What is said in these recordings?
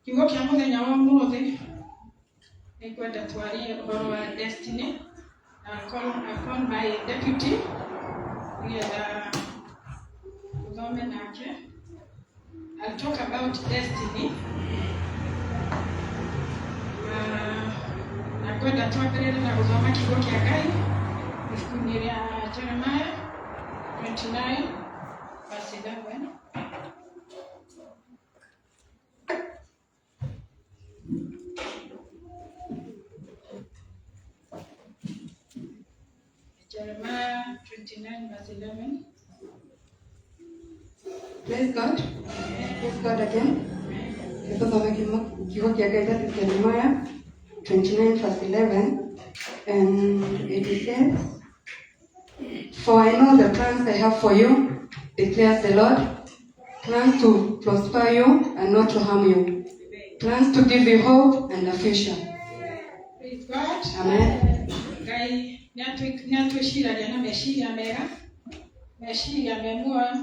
Kiugo kia muthenya wa umuthi ni kwenda twarie uhoro wa destiny upon my deputy nigetha uthome nake. I'll talk about destiny. Na kwenda twambĩrĩrie na gũthoma kiugo kia Ngai ibuku-inĩ rĩa Jeremiah 29 verse 11. Jeremiah 29 verse 11. Praise God. Praise God again. Jeremiah 29 verse 11. And it says, "For I know the plans I have for you, declares the Lord, plans to prosper you and not to harm you, plans to give you hope and a future." Praise God. Amen. Ngai nĩatwĩciragia na meciria mega, meciria memua.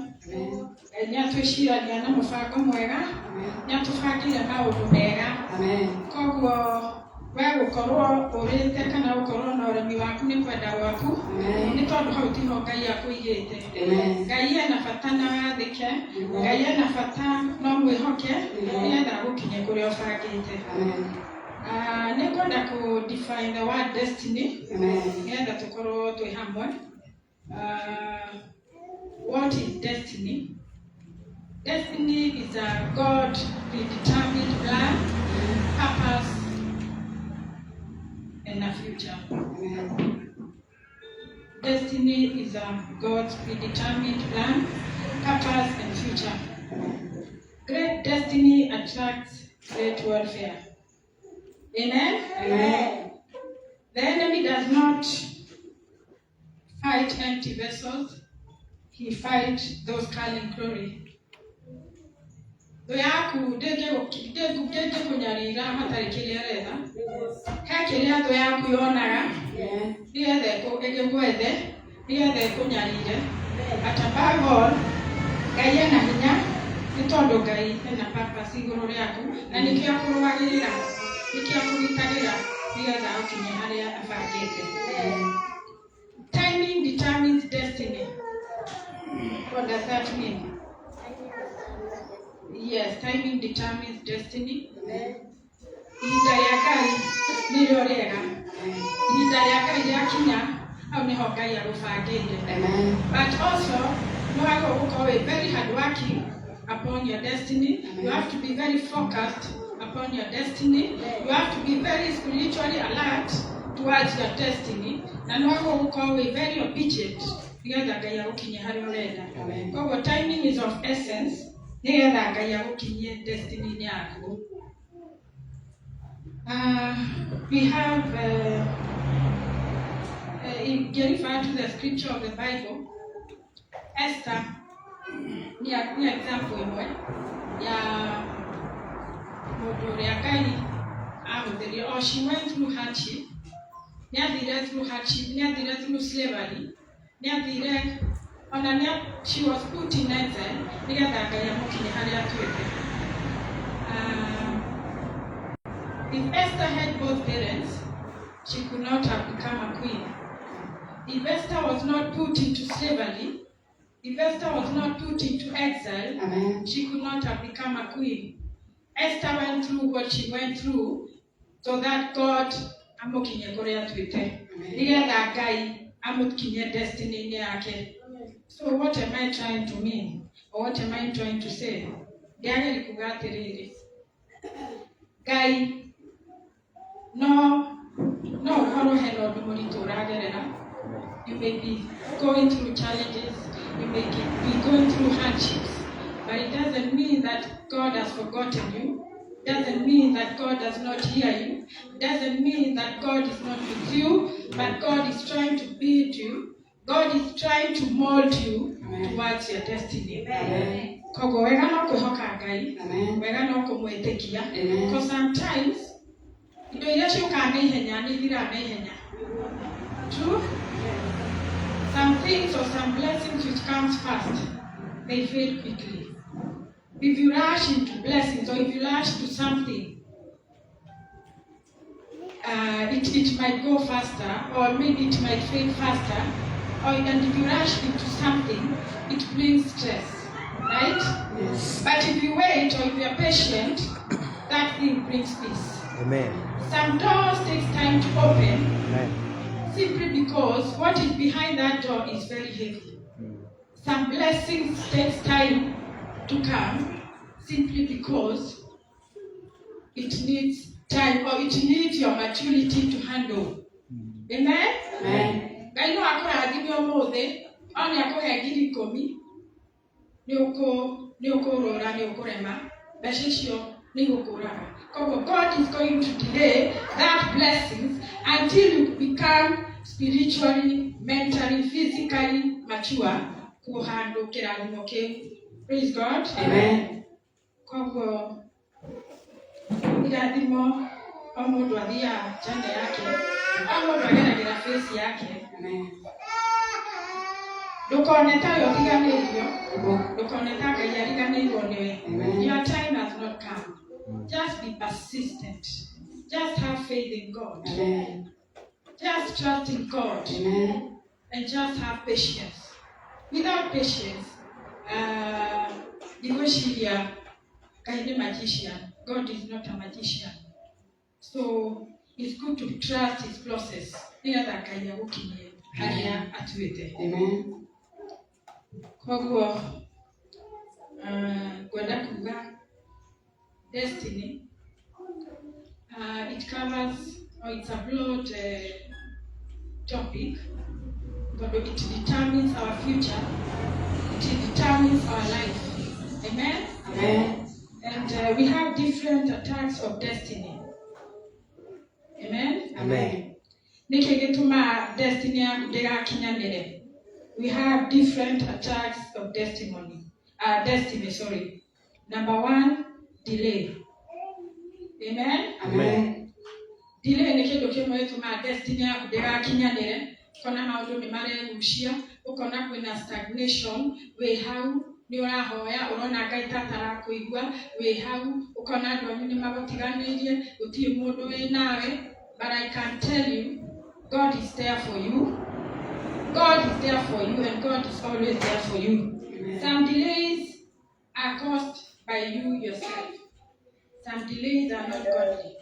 Ngai nĩatwĩciragia na mũbango mwega, nĩatũbangĩire maũndũ mega. Koguo we gũkorwo ũrĩte kana gũkorwo na ũremi waku nĩ kwenda gwaku, nĩ tondũ hau tiho Ngai akũigĩte. Ngai ena bata na wathĩke, Ngai ena bata no mwĩhoke nĩgetha gũkinya kũrĩa ũbangĩte. Nĩ kwenda ku define the word destiny nĩgetha tũkorwo twĩ hamwe. What is destiny? Destiny is a God predetermined plan, purpose and a future. Destiny is a God's predetermined plan, purpose and future. Great destiny attracts great warfare. Amen? Amen. The enemy does not fight empty vessels. He fights those carrying glory. Yaku ndĩngĩ kũnyarira hatarĩ kĩrĩa retha. He kĩrĩa thũ yaku yonaga nĩgetha ĩgĩgwethe, nĩgetha ĩkũnyarire. But above all, Ngai ena hinya nĩ tondũ Ngai ena purpose igũrũ rĩaku na nĩkĩo akũrũagĩrĩra, nĩkĩo akũgitagĩra nĩgetha ũkinye harĩa abangĩte. Timing determines destiny. What does that mean? Yes, timing determines destiny. Ihinda rĩa Ngai nĩrĩo rĩega. Ihinda rĩa Ngai rĩakinya hau nĩho Ngai agũbangĩire. But also, no wagĩrĩirwo gũkorwo wĩ very hardworking upon your destiny. You have to be very focused upon your destiny. You have to be very spiritually alert towards your destiny. Na no wagĩrĩirwo gũkorwo wĩ very obedient nĩgetha Ngai agũkinyie harĩa ũrenda. Koguo timing is of essence nĩgetha Ngai agũkinyie destiny yaku. We have if you refer to the scripture of the Bible, Esther ni example ĩmwe ya mũndũ ũrĩa Ngai ahũthĩrire. Or she went through hardship. Nĩathire through hardship, nĩathire through slavery, nĩathire she was put in exile nĩgetha Ngai amũkinye harĩa atuĩte. If Esther had both parents, she could not have become a queen. If Esther was not put into slavery, if Esther was not put into exile, she could not have become a queen. Esther went through what she went through so that God amũkinye kũrĩa atuĩte. Nĩgetha Ngai amũkinye destiny yake. So what am I trying to mean? Or what am I trying to say? Ndiagĩrĩire kuga atĩrĩrĩ. Ngai no ũkorwo hena ũndũ mũritũ ũragerera. You may be going through challenges, you may be going through hardships, but it doesn't mean that God has forgotten you. It doesn't mean that God does not hear you. It doesn't mean that God is not with you, but God is trying to build you. God is trying to mold you towards your destiny. Koguo wega no kwĩhoka Ngai, wega no kũmwĩtĩkia. Because sometimes indo iria ciũkaga na ihenya nĩ ithiraga na ihenya. True? Some things or some blessings which comes fast, they fade quickly. if you rush into blessings or if you rush to something, it might go faster, or maybe it might fade faster, and if you rush into something, it brings stress, right? Yes. But if you wait or if you are patient, that thing brings peace. Amen. Some doors take time to open, Amen. simply because what is behind that door is very heavy. Some blessings takes time to come, simply because it needs time, or it needs your maturity to handle. Amen? Amen. I know akora agibyo mothe, oni akora agiri komi, ni ukorora ni ukorema, beshisho ni ukoraga. God is going to delay that blessings until you become spiritually, mentally, physically mature to handle kirathimo keu. Praise God. Amen. Koguo irathimo o mundu athia chanda yake, o mundu ageragira face yake. Amen. Ndukoneta yo tiganĩirio, Amen. ndukoneta Ngai ariganĩirwo nĩwe. Amen. Your time has not come. Just be persistent. Just have faith in God. Amen. Just trust in God. Amen. And just have patience. Without patience, Igoshiria, Kaine magician. God is not a magician. So it's good to trust his process. Amen. Koguo kwenda kuga destiny, it covers, or it's a broad topic, but it determines our future, it determines our life. Amen? Amen. And we have different attacks of destiny. Amen? Amen. Nikigetuma destiny yaku ndigakinyanire. We have different attacks of destiny. Sorry. Number 1, delay. Amen? Amen. Delay ni kindu kimwe gituma destiny yaku ndigakinyanire. Kona maundu ni maregucia, ukona kwina stagnation, we hau ni urahoya urona Ngai tatara kuigua, we hau ukona andu anyu ni magutiganirie, gutiri mundu we nawe. But I can tell you, God is there for you. God is there for you, and God is always there for you. Amen. Some delays are caused by you yourself. Some delays are not godly.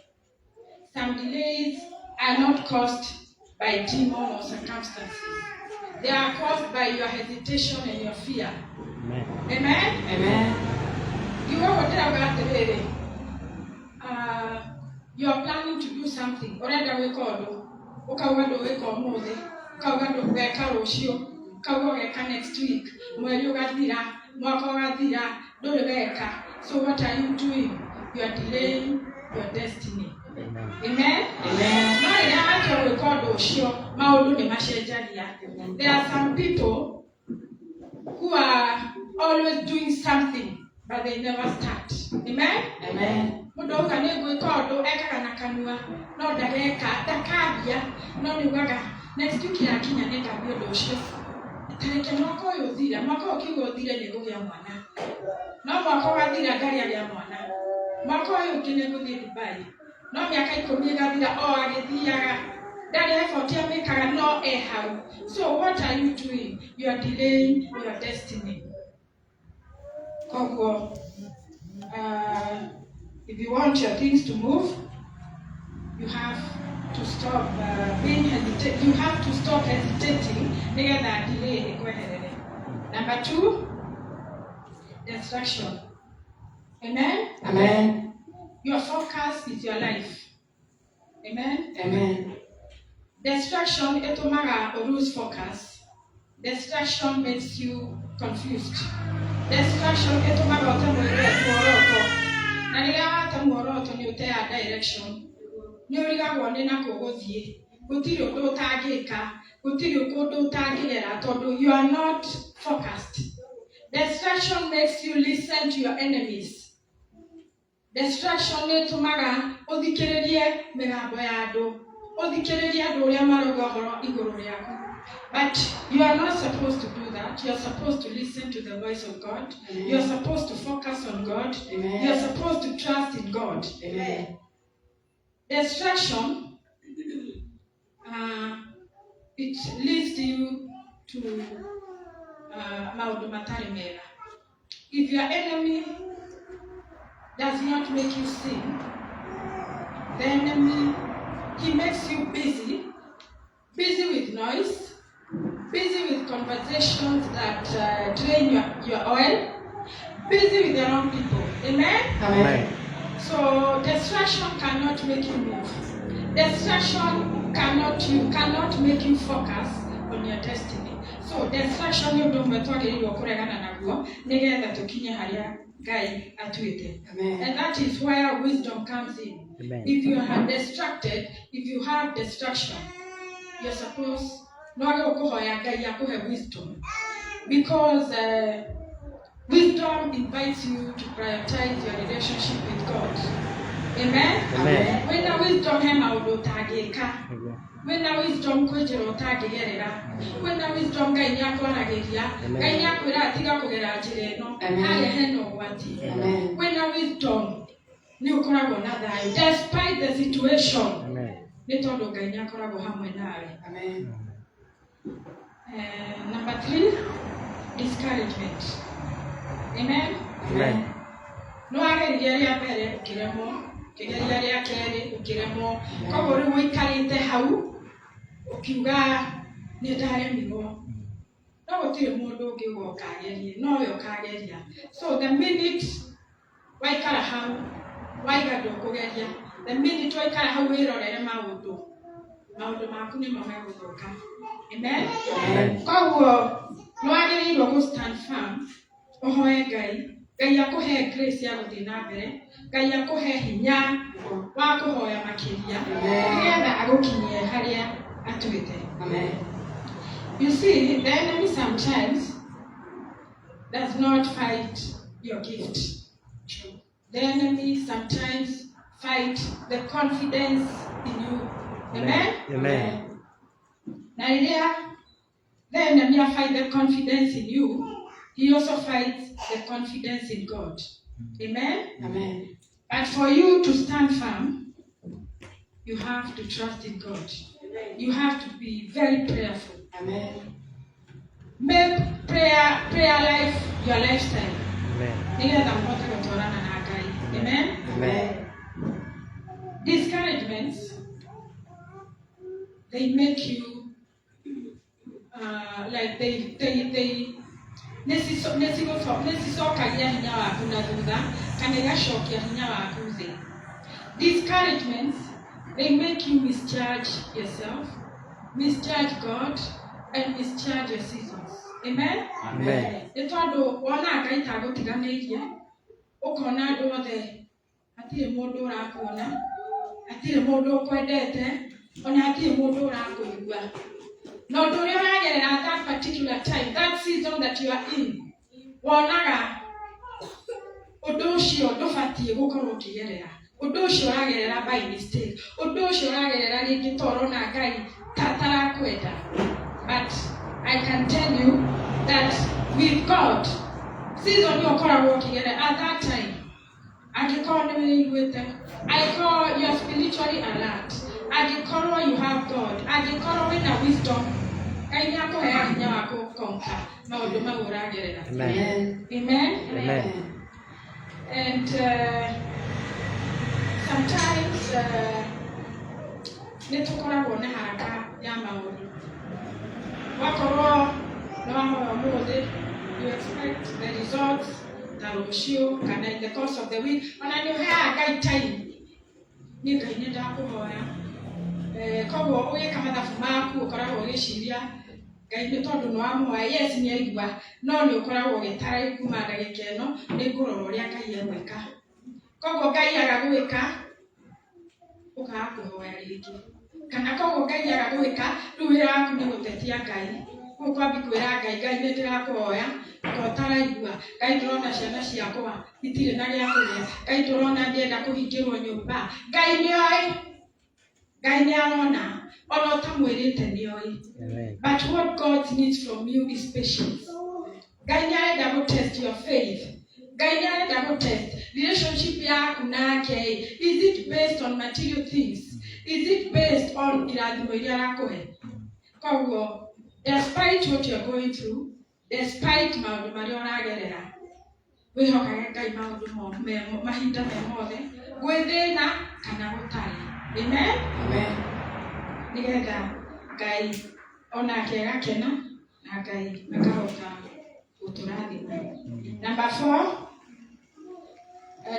Some delays are not caused by demon or circumstances. They are caused by your hesitation and your fear. Amen. Amen? Amen. You know what about today? You are planning to do something. Already we call you. Ukawado we call mothe. Ukawado weka roshio. Ukawa weka next week. Mweli ugathira. Mwaka ugathira. Dole weka. So what are you doing? You are delaying your destiny. Amen. Amen? Amen. No, you have to record roshio. Maudu ni mashejadia. There are some people who are always doing something, but they never start. Amen? Amen. Mudo kane gwikodo eka na kanua no ndageka ndakabia no niwaga next week ya kinya nenda biodo ucio tareke mwako yuthira mwako ukiguthire ni gugia mwana no mwako gathira ngari ya mwana mwako uyu kine guthie Dubai no miaka 10 gathira o agithiaga ndari effort ya mekaga no hau. So what are you doing? You are delaying your destiny. Koguo if you want your things to move, you have to stop being hesitant. You have to stop hesitating. Delay. Number 2, distraction. Amen? Amen. Your focus is your life. Amen? Amen. Distraction, etomaga or lose focus. Distraction makes you confused. Distraction, etomaga otamoro. Na nigata muoroto ni utea direction ni urigagwo ni na kuguthie gutiri undu utangika gutiri undu utangirera tondu you are not focused. Distraction makes you listen to your enemies. Distraction ni tumaga uthikiririe migambo ya andu uthikiririe andu uria maroga horo iguru riaku But you are not supposed to do that. You are supposed to listen to the voice of God. Amen. You are supposed to focus on God. Amen. You are supposed to trust in God. Amen. Distraction, it leads you to maundu matari mega. If your enemy does not make you sin, the enemy, he makes you busy with noise, busy with conversations that drain your oil, busy with the wrong people. Amen? Amen. So distraction cannot make you move. Distraction cannot make you focus on your destiny. So distraction you don't metwagiri wokuregana naguo nigetha tukinye haria Ngai atuite. And that is where wisdom comes in. Amen. If you are distracted, if you have distraction, you're supposed no kuhoya Ngai akuhe wisdom, because wisdom invites you to prioritize your relationship with God. Amen? Amen. When the wisdom he maundu utangika. When the wisdom kwinjira utangigerera. When the wisdom Ngai ni akwaragiria. Ngai ni akwira atiga kugera njira ino. Haria hena ugwati. When the wisdom ni ukoragwo na thayu despite the situation. Amen. Ni tondu Ngai ni akoragwo hamwe nawe. Amen. Number 3, discouragement. Amen? Amen. No ageria ria mbere ukiremo, kigeria ria keri ukiremo, koguo riu wikarite hau ukiuga ni ndaremirwo. No gutire mundu ungi ugokageria, no we ukageria. So the minute waikara hau, waiga ndukugeria, the minute waikara hau wirorere maundu maku ni mo meguthuka. Amen? Amen. Koguo no agerirwo ku stand firm, uhoe Ngai akuhe grace ya guthii na mbere, Ngai akuhe hinya wa kuhoya makiria nigetha agukinyie haria atuite. Amen. You see, the enemy sometimes does not fight your gift. The enemy sometimes fight the confidence in you. Amen? Amen. Now, the enemy fights the confidence in you. He also fights the confidence in God. Amen? Amen. But for you to stand firm, you have to trust in God. You have to be very prayerful. Amen. Make prayer life your lifestyle. Amen. Amen? Amen. Discouragements, they make you like they discouragements, they make you misjudge yourself, misjudge God, and misjudge your seasons. Amen? Amen. Etondo wana Ngai tagutiganirie ukona andu othe atire mundu urakuona, atire mundu ukwendete, ona atire mundu urakuigua. No ndu uria uragerera at that particular time, that season that you are in, wonaga undu ucio ndubatie gukorwo ukigerera, undu ucio uragerera by mistake, undu ucio uragerera ringi torona Ngai tatarakwenda. But I can tell you that with God, season you are working at that time, I call you are spiritually alert. I call you have God. I call when a wisdom. Amen. Amen. Amen. And sometimes nitukoragwo na haraka ya maundu. Wakorwo no muthi, you expect the results that will show kana in the course of the week. Ona ni ha Ngai time. Ni Ngai ni ndakuhoya. Koguo ugika mathabu maku ukoragwo ugiciria Ngai ni tondu no amuhoya, yes ni aigua, no ni ukoragwo ugitara kuma ndagika ino ni ngurora uria Ngai egwika. Koguo Ngai agagwika ukakuhoya ringi. Kana koguo Ngai agagwika riu wira waku ni gutetia Ngai. Ukwambi kwira Ngai ni ndirakuhoya ko taraigua. Ngai ndurona ciana ciakwa itire na gia kuria. Ngai ndurona ndienda kuhingirwo nyumba. Ngai ni oi. Ngai nĩ arona ona ũtamwĩrĩte nĩoĩ. But what God needs from you is patience. Ngai nĩ arenda gũtest your faith. Ngai nĩ arenda gũtest relationship yaku nake. Is it based on material things? Is it based on irathimo iria arakũhe? Koguo, despite what you're going through, despite maũndũ marĩa ũragerera, wĩhokage Ngai maũndũ mahinda mothe, gwĩthĩna kana gũtarĩ. Amen? Amen. Nĩgetha Ngai onake agakena na Ngai akahota gũtũrathima. Number 4,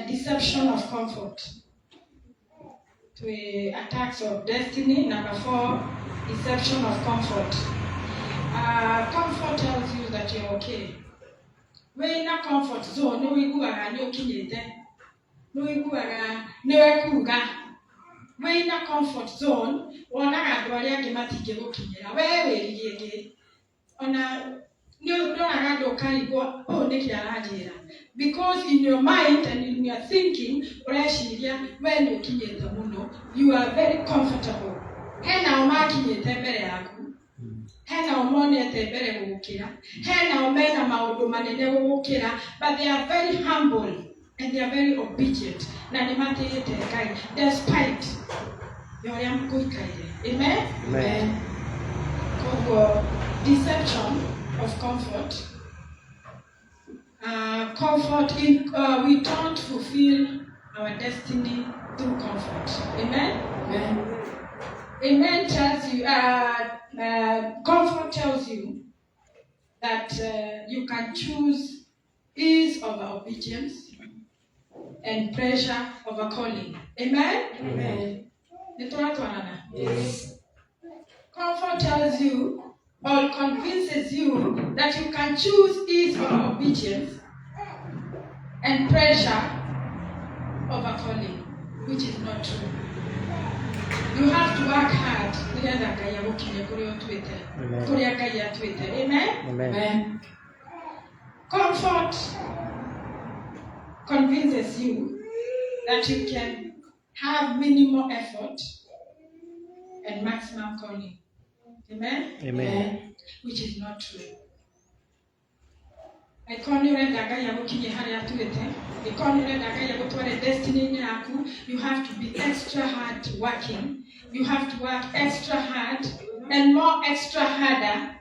deception of comfort. To attacks of destiny. Number 4, deception of comfort. Comfort tells you that you're okay. We're in a comfort zone. No, we go around your kinyete. No, we go around. No, we go. We're in a comfort zone. Ona gadwaria gimatige gukinyira. Wewe rigege. Ona no agado karigwa. Oh, neki arajira. Because in your mind and in your thinking, when you kinyete muno, you are very comfortable. Hena umakinyete mbere yaku. Hena umonete mbere gukira. Hena umena maundu manene gukira, but they are very humble and they are very obedient. Na nimatete Ngai despite yoria mkuikaire. Amen. Amen. Deception of comfort. Comfort in we don't fulfill our destiny through comfort. Amen. Amen. Amen tells you, comfort tells you that you can choose ease over obedience and pressure over calling. Amen? Amen. Yes. Comfort tells you or convinces you that you can choose ease over obedience and pressure over calling, which is not true. You have to work hard. Amen? Amen. Comfort convinces you that you can have minimal effort and maximum calling. Amen? Amen. Which is not true. You have to be extra hard working. You have to work extra hard and more extra harder.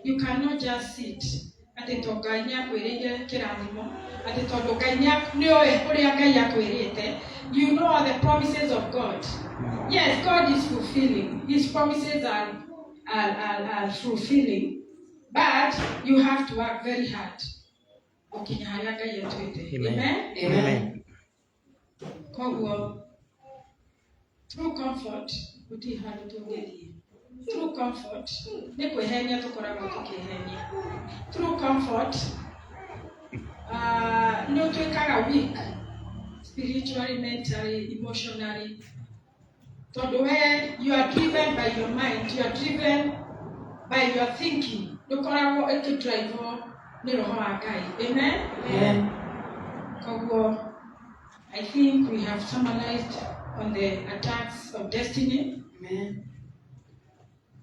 You cannot just sit at the Toganya Kiranimo, at the Toganya, you know the promises of God. Yes, God is fulfilling. His promises are fulfilling. But you have to work very hard. Amen? Amen. Through comfort, through comfort, through comfort, no to weak, spiritually, mentally, emotionally. So where you are driven by your mind, you are driven by your thinking. Amen? Amen. I think we have summarized on the attacks of destiny. Amen.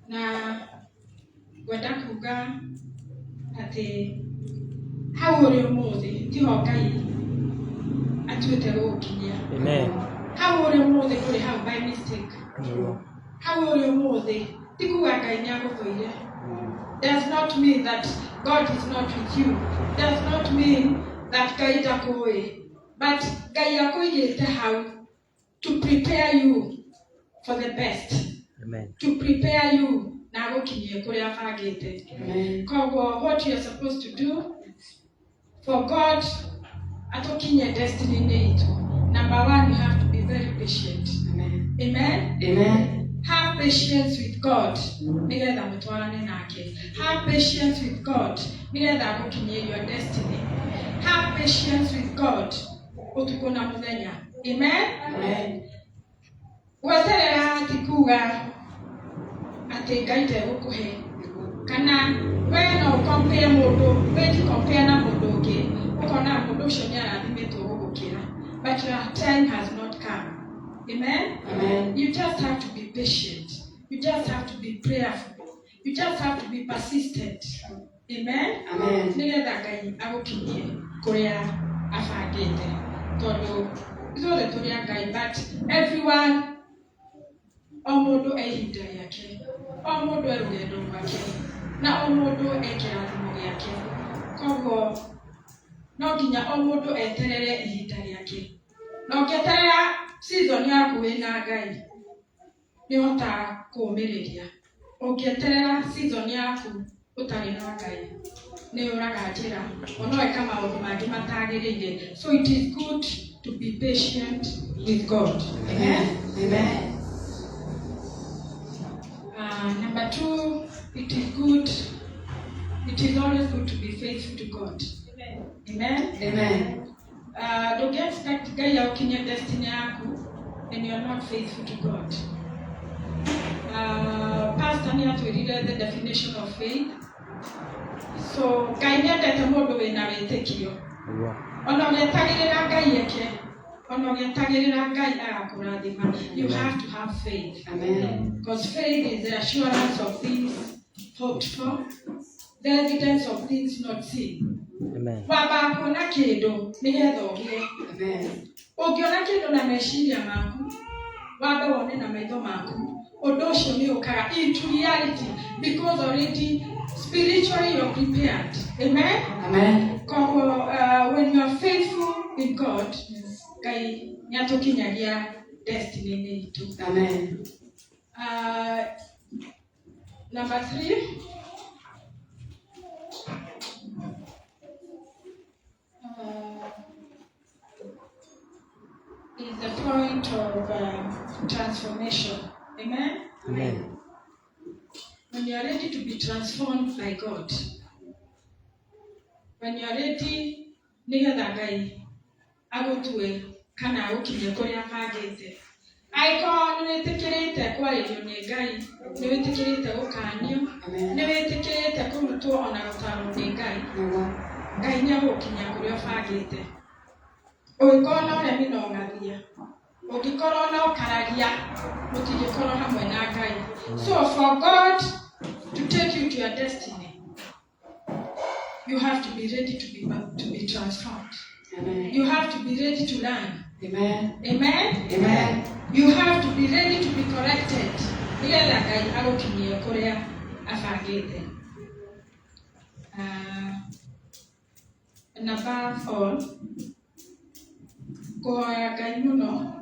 Na gwenda kuga ati hau uri umuthi tiho Ngai atuite gukinyia. Amen. Hau uri umuthi kuri hau by mistake. Hau uri umuthi tikuga Ngai niaguthuire. Does not mean that God is not with you. Does not mean that Ngai ndakui. But Ngai akuigite hau to prepare you for the best. Amen. To prepare you na gukinyie kuria fagite. Amen. What you are supposed to do for God atokinye destiny neito. Number 1, you have to be very patient. Amen. Amen. Amen. Have patience with God. Nigetha mutwarane nake. Have patience with God. Nigetha gukinyie your destiny. Have patience with God. Utuko na muthenya. Amen. Amen. Waterera tikuga ati Ngai tegukuhe kana we no compare mundu we compare na mundu ungi ukona mundu ucio ni arathimitwo gugukira, but your time has not come. Amen? Amen. You just have to be patient. You just have to be prayerful. You just have to be persistent. Amen? Amen. Nigetha Ngai agukinyie kuria abangite. Tondu ithuothe turi a Ngai, but everyone o mundu e ihinda riake, o mundu e rugendo rwake, na o mundu e kirathimo giake. Koguo no nginya o mundu eterere ihinda riake. Na ũngĩeterera season yaku wĩna Ngai nĩ ũhotaga kũũmĩrĩria. Ũngĩeterera season yaku ũtarĩ na Ngai nĩ ũraga njĩra, ona weka maũndũ mangĩ matagĩrĩire. So it is good to be patient with God. Amen. Amen. Number 2, it is always good to be faithful to God. Amen. Amen. Don't get stuck to Ngai aukinyie destiny yaku and you are not faithful to God. Pastor ni atwirire the definition of faith. So Ngai nĩendete mũndũ wĩna wĩtĩkio. Ona ũgĩetagĩrĩra Ngai eke, ona ũgĩetagĩrĩra Ngai agakũrathima. You have to have faith. Amen. Because faith is the assurance of things hoped for, the evidence of things not seen. Amen. Wamba kuona kĩndũ nĩgetha ũgĩe. Amen. Ũngĩona kĩndũ na meciria maku, wambe wone na maitho maku, ũndũ ũcio nĩ ũkaga into reality, because already spiritually you're prepared. Amen? Amen. When you are faithful in God, Ngai nĩatũkinyagia destiny-inĩ itũ. Amen. Number 3, is the point of transformation. Amen? Amen. When you are ready to be transformed by God, when you are ready, nigetha Ngai agutue kana agukinye kuria abangite. Angĩkorwo nĩwĩtĩkĩrĩte kwarĩrio nĩ Ngai, nĩwĩtĩkĩrĩte gũkanio, nĩwĩtĩkĩrĩte kũrutwo ona gũtarwo nĩ Ngai, Ngai nĩagũkinya kũrĩa ũbangĩte. Ũngĩkorwo na ũremi na ũng'athia, ũngĩkorwo na ũkaragia, mũtingĩkorwo hamwe na Ngai. So for God to take you to your destiny, you have to be ready to be transformed. Amen. You have to be ready to learn. Amen. Amen? Amen. You have to be ready to be corrected. Nigetha Ngai agũkinyie kũrĩa abangĩte. And above all, kũhoya Ngai mũno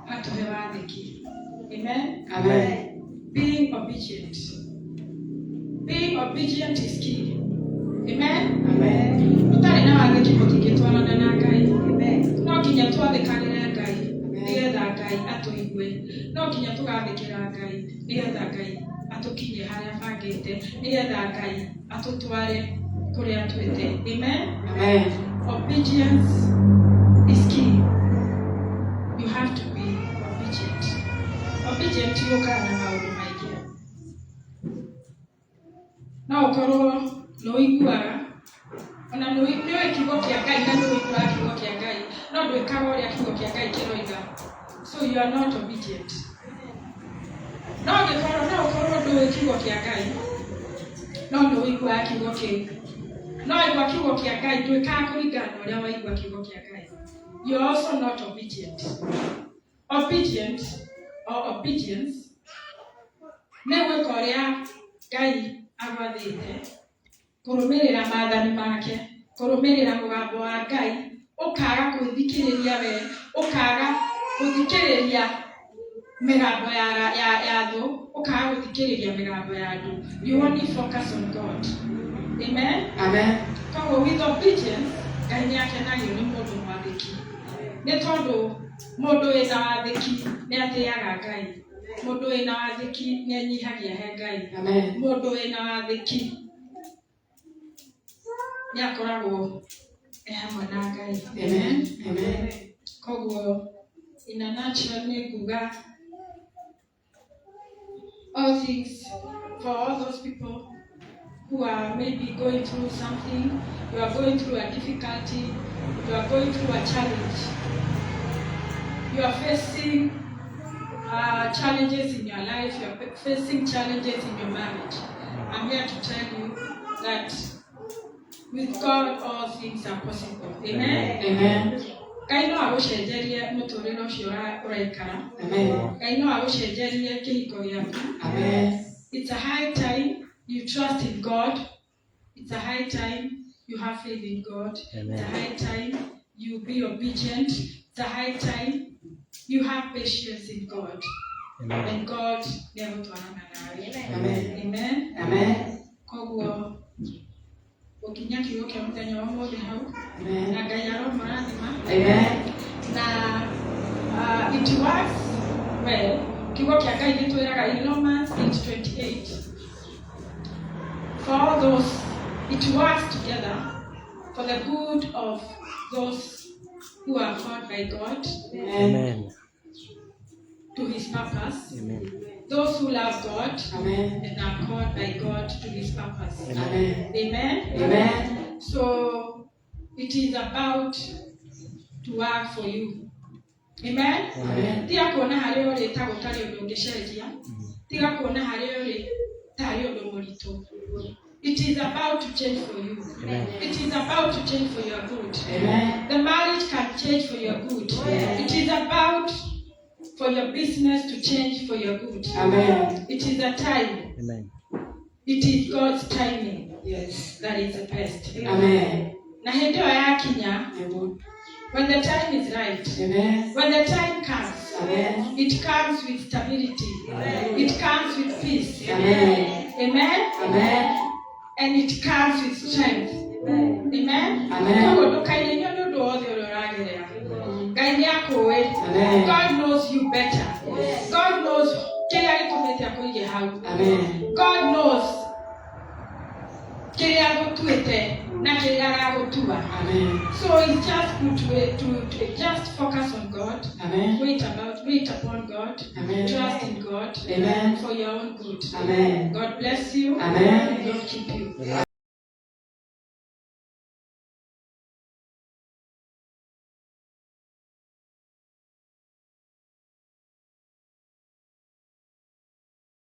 atũhe wathĩki. Amen? Amen. Being obedient. Being obedient is key. Amen? Amen. Ũtarĩ na wathĩki mũtingĩtwarana na Ngai. Amen. No nginya twathĩkanĩre Ngai nigetha Ngai atũigue. No nginya tũgathĩkĩra Ngai nigetha Ngai atũkinyie harĩa abangĩte, nigetha Ngai atũtware kũrĩa twĩte. Amen? Amen. Obedience is key. You have to be obedient. Obedient yũkaga na maũndũ maingĩ. No ũkorwo nĩũiguaga, ona nĩũĩ kiugo kĩa Ngai na nĩũiguaga kiugo kĩa Ngai, no ndwĩkaga ũrĩa kiugo kĩa Ngai kĩroiga. So you are not obedient. No ũkorwo ndũĩ kiugo kĩa Ngai, no nĩũiguaga kiugo kĩu. No waigua kiugo kĩa Ngai ndwĩkaga kũringana na ũrĩa waigua kiugo kĩa Ngai. You are also not obedient. Obedience nĩ gwĩka ũrĩa Ngai agwathĩte, kũrũmĩrĩra maathani make, kũrũmĩrĩra mũgambo wa Ngai, ũkaga kwĩthikĩrĩria we, ũkaga gũthikĩrĩria mĩgambo ya thũ, ũkaga gũthikĩrĩria mĩgambo ya andũ. You only focus on God. Amen? Amen. Koguo with obedience, Ngai nĩakenagio nĩ mũndũ mwathĩki. Nĩ tondũ mũndũ wĩna wathĩki nĩatĩaga Ngai. Mũndũ wĩna wathĩki nĩanyihagia he Ngai. Amen. Mũndũ wĩna wathĩki nĩakoragwo hamwe na Ngai. Amen. Amen. Koguo in a nutshell nĩ nguga all things for all those people who are maybe going through something, you are going through a difficulty, you are going through a challenge. you are facing challenges in your life, you are facing challenges in your marriage, I'm here to tell you that with God all things are possible. Amen. Amen. Kaino agushenjerie muturire ucio uraikara. Amen. Kaino agushenjerie kihiko giaku. Amen. It's a high time you trust in God. It's a high time you have faith in God. Amen. It's a high time you be obedient. It's a high time you have patience in God. Amen. And God never twarana nawe. Amen. Amen. Amen. Koguo ukinya kiugo kia muthenya wa mothe hau Amen. na Ngai aromũrathima. Amen. Na it works well. Kiugo kia Ngai gĩtwĩraga in Romans 8:28. For all those, it works together for the good of those who are called by God Amen. to His purpose. Amen. Those who love God Amen. and are called by God to His purpose. Amen. Amen. Amen. So it is about to work for you. Amen. Amen. Tiga kuona harĩa ũrĩ ta gũtarĩ ũndũ ũngĩcenjia. Tiga kuona harĩa ũrĩ ta harĩ ũndũ mũritũ. It is about to change for you. Amen. It is about to change for your good. Amen. The marriage can change for your good. It is about for your business to change for your good. Amen. It is a time. Amen. It is God's timing Yes. that is the best. Amen. Na hĩndĩ ĩyo yakinya, Amen. when the time is right, Amen. when the time comes, Amen. it comes with stability. It comes with peace. Amen. Amen. Amen. And it comes with strength. Amen. Amen. Koguo ndũkainenio nĩ ũndũ wothe ũrĩa ũragerera. Ngai nĩakũĩ. Amen. God knows you better. God knows kĩrĩa gĩtũmĩte akũige hau. Amen. God knows kĩrĩa agũtuĩte na kĩrĩa agũtua. Amen. So it's just good to just focus on God. Amen. Wait upon God. Amen. Trust in God Amen. for your own good. Amen. God bless you. Amen. God keep you. Amen.